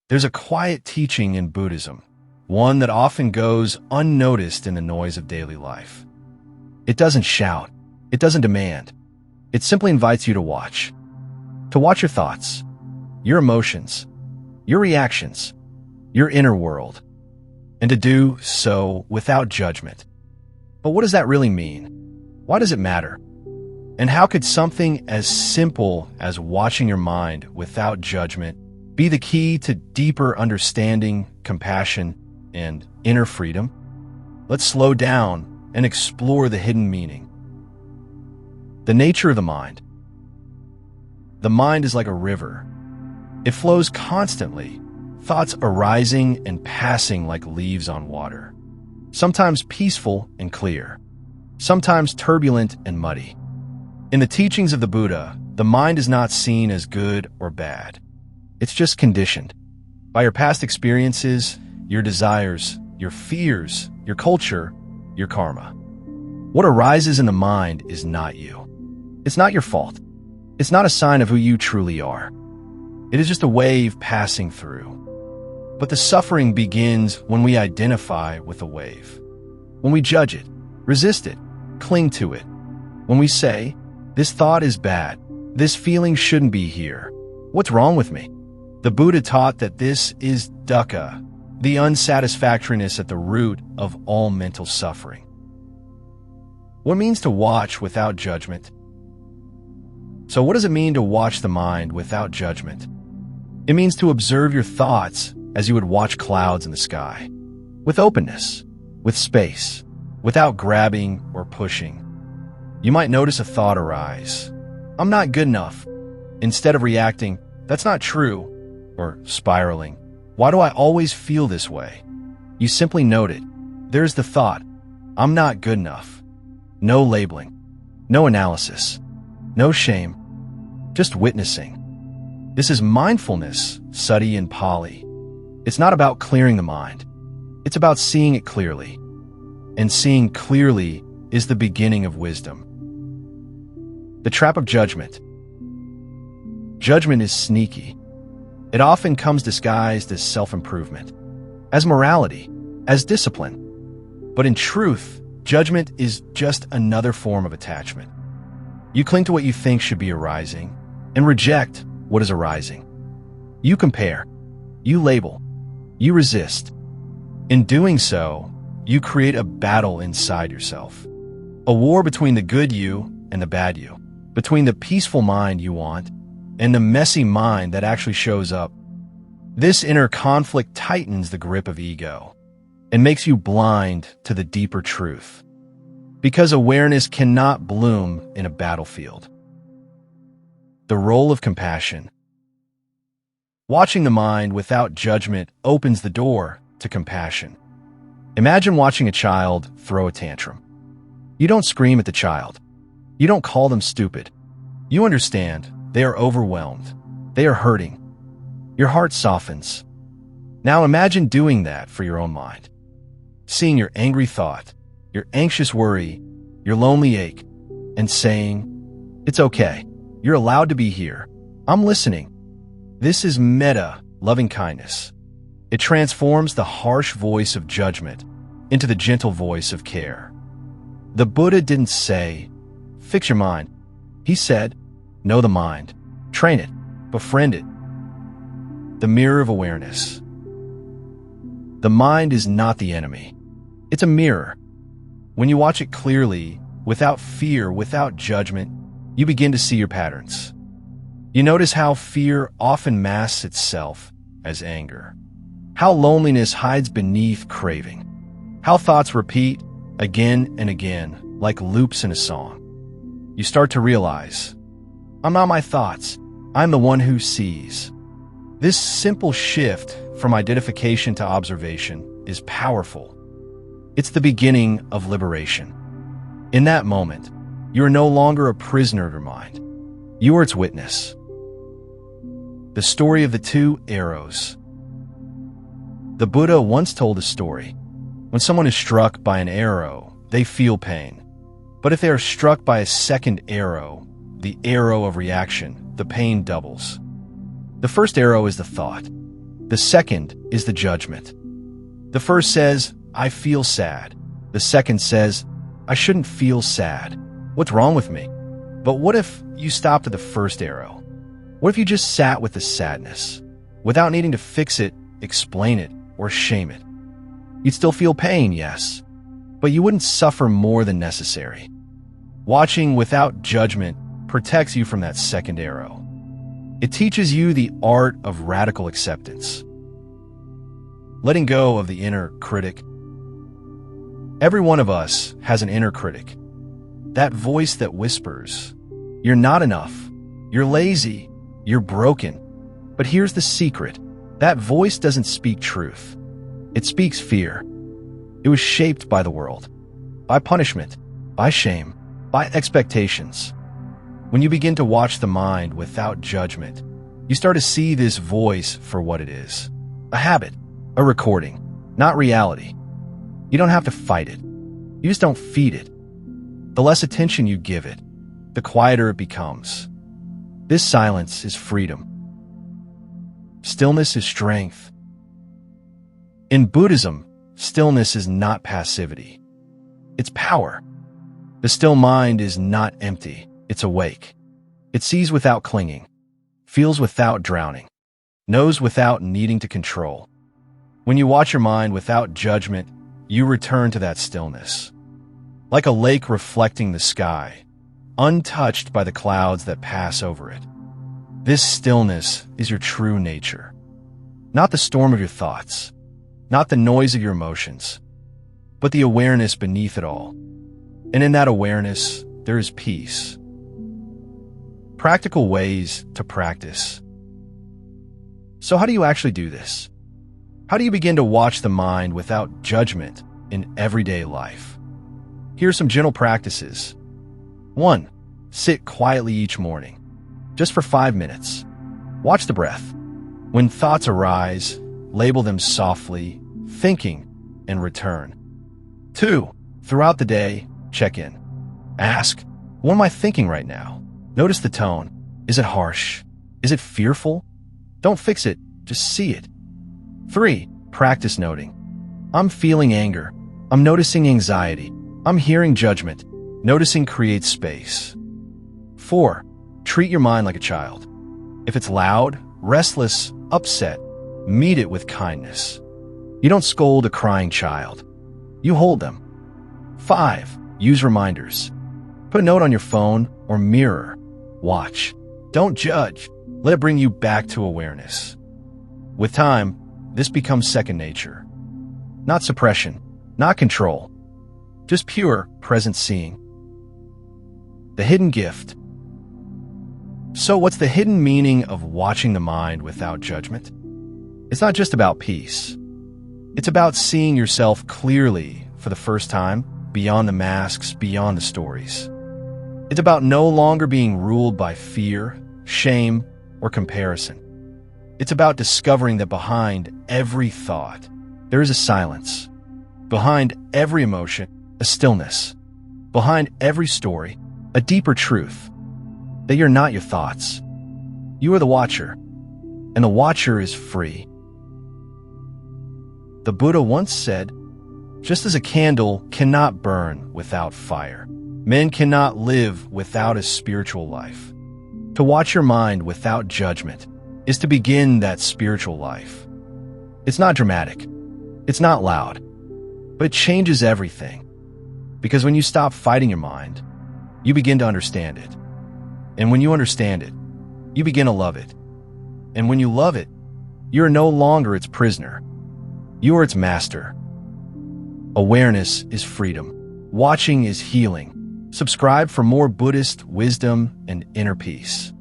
There's a quiet teaching in Buddhism, one that often goes unnoticed in the noise of daily life. It doesn't shout. It doesn't demand. It simply invites you to watch. To watch your thoughts, your emotions, your reactions, your inner world, and to do so without judgment. But what does that really mean? Why does it matter? And how could something as simple as watching your mind without judgment be the key to deeper understanding, compassion, and inner freedom? Let's slow down and explore the hidden meaning. The nature of the mind. The mind is like a river. It flows constantly, thoughts arising and passing like leaves on water. Sometimes peaceful and clear, sometimes turbulent and muddy. In the teachings of the Buddha, the mind is not seen as good or bad. It's just conditioned by your past experiences, your desires, your fears, your culture, your karma. What arises in the mind is not you. It's not your fault. It's not a sign of who you truly are. It is just a wave passing through. But the suffering begins when we identify with the wave. When we judge it, resist it, cling to it. When we say, this thought is bad, this feeling shouldn't be here. What's wrong with me? The Buddha taught that this is dukkha, the unsatisfactoriness at the root of all mental suffering. What it means to watch without judgment? So what does it mean to watch the mind without judgment? It means to observe your thoughts as you would watch clouds in the sky, with openness, with space, without grabbing or pushing. You might notice a thought arise. I'm not good enough. Instead of reacting, that's not true, or spiraling, why do I always feel this way? You simply note it. There's the thought, I'm not good enough. No labeling, no analysis, no shame, just witnessing. This is mindfulness, sati in Pali. It's not about clearing the mind. It's about seeing it clearly. And seeing clearly is the beginning of wisdom. The trap of judgment. Judgment is sneaky. It often comes disguised as self-improvement, as morality, as discipline. But in truth, judgment is just another form of attachment. You cling to what you think should be arising and reject what is arising. You compare, you label, you resist. In doing so, you create a battle inside yourself, a war between the good you and the bad you, between the peaceful mind you want and the messy mind that actually shows up. This inner conflict tightens the grip of ego and makes you blind to the deeper truth, because awareness cannot bloom in a battlefield. The role of compassion. Watching the mind without judgment opens the door to compassion. Imagine watching a child throw a tantrum. You don't scream at the child. You don't call them stupid. You understand they are overwhelmed. They are hurting. Your heart softens. Now imagine doing that for your own mind. Seeing your angry thought, your anxious worry, your lonely ache, and saying, it's okay. You're allowed to be here. I'm listening. This is metta, loving kindness. It transforms the harsh voice of judgment into the gentle voice of care. The Buddha didn't say, fix your mind. He said, know the mind, train it, befriend it. The mirror of awareness. The mind is not the enemy. It's a mirror. When you watch it clearly, without fear, without judgment, you begin to see your patterns. You notice how fear often masks itself as anger, how loneliness hides beneath craving, how thoughts repeat again and again like loops in a song. You start to realize, I'm not my thoughts, I'm the one who sees. This simple shift from identification to observation is powerful. It's the beginning of liberation. In that moment, you are no longer a prisoner of your mind. You are its witness. The story of the two arrows. The Buddha once told a story. When someone is struck by an arrow, they feel pain. But if they are struck by a second arrow, the arrow of reaction, the pain doubles. The first arrow is the thought. The second is the judgment. The first says, I feel sad. The second says, I shouldn't feel sad. What's wrong with me? But what if you stopped at the first arrow? What if you just sat with the sadness, without needing to fix it, explain it, or shame it? You'd still feel pain, yes, but you wouldn't suffer more than necessary. Watching without judgment protects you from that second arrow. It teaches you the art of radical acceptance. Letting go of the inner critic. Every one of us has an inner critic. That voice that whispers, you're not enough, you're lazy, you're broken. But here's the secret. That voice doesn't speak truth. It speaks fear. It was shaped by the world, by punishment, by shame, by expectations. When you begin to watch the mind without judgment, you start to see this voice for what it is. A habit, a recording, not reality. You don't have to fight it. You just don't feed it. The less attention you give it, the quieter it becomes. This silence is freedom. Stillness is strength. In Buddhism, stillness is not passivity. It's power. The still mind is not empty. It's awake. It sees without clinging, feels without drowning, knows without needing to control. When you watch your mind without judgment, you return to that stillness. Like a lake reflecting the sky, untouched by the clouds that pass over it. This stillness is your true nature. Not the storm of your thoughts, not the noise of your emotions, but the awareness beneath it all. And in that awareness, there is peace. Practical ways to practice. So how do you actually do this? How do you begin to watch the mind without judgment in everyday life? Here are some gentle practices. 1. Sit quietly each morning, just for 5 minutes. Watch the breath. When thoughts arise, label them softly, thinking, and return. 2. Throughout the day, check in. Ask, what am I thinking right now? Notice the tone. Is it harsh? Is it fearful? Don't fix it, just see it. 3. Practice noting. I'm feeling anger. I'm noticing anxiety. I'm hearing judgment. Noticing creates space. 4. Treat your mind like a child. If it's loud, restless, upset, meet it with kindness. You don't scold a crying child. You hold them. 5. Use reminders. Put a note on your phone or mirror. Watch. Don't judge. Let it bring you back to awareness. With time, this becomes second nature. Not suppression, not control. Just pure, present seeing. The hidden gift. So what's the hidden meaning of watching the mind without judgment? It's not just about peace. It's about seeing yourself clearly for the first time, beyond the masks, beyond the stories. It's about no longer being ruled by fear, shame, or comparison. It's about discovering that behind every thought, there is a silence. Behind every emotion, a stillness. Behind every story, a deeper truth. That you're not your thoughts. You are the watcher, and the watcher is free. The Buddha once said, just as a candle cannot burn without fire, men cannot live without a spiritual life. To watch your mind without judgment is to begin that spiritual life. It's not dramatic. It's not loud. But it changes everything. Because when you stop fighting your mind, you begin to understand it. And when you understand it, you begin to love it. And when you love it, you are no longer its prisoner. You are its master. Awareness is freedom. Watching is healing. Subscribe for more Buddhist wisdom and inner peace.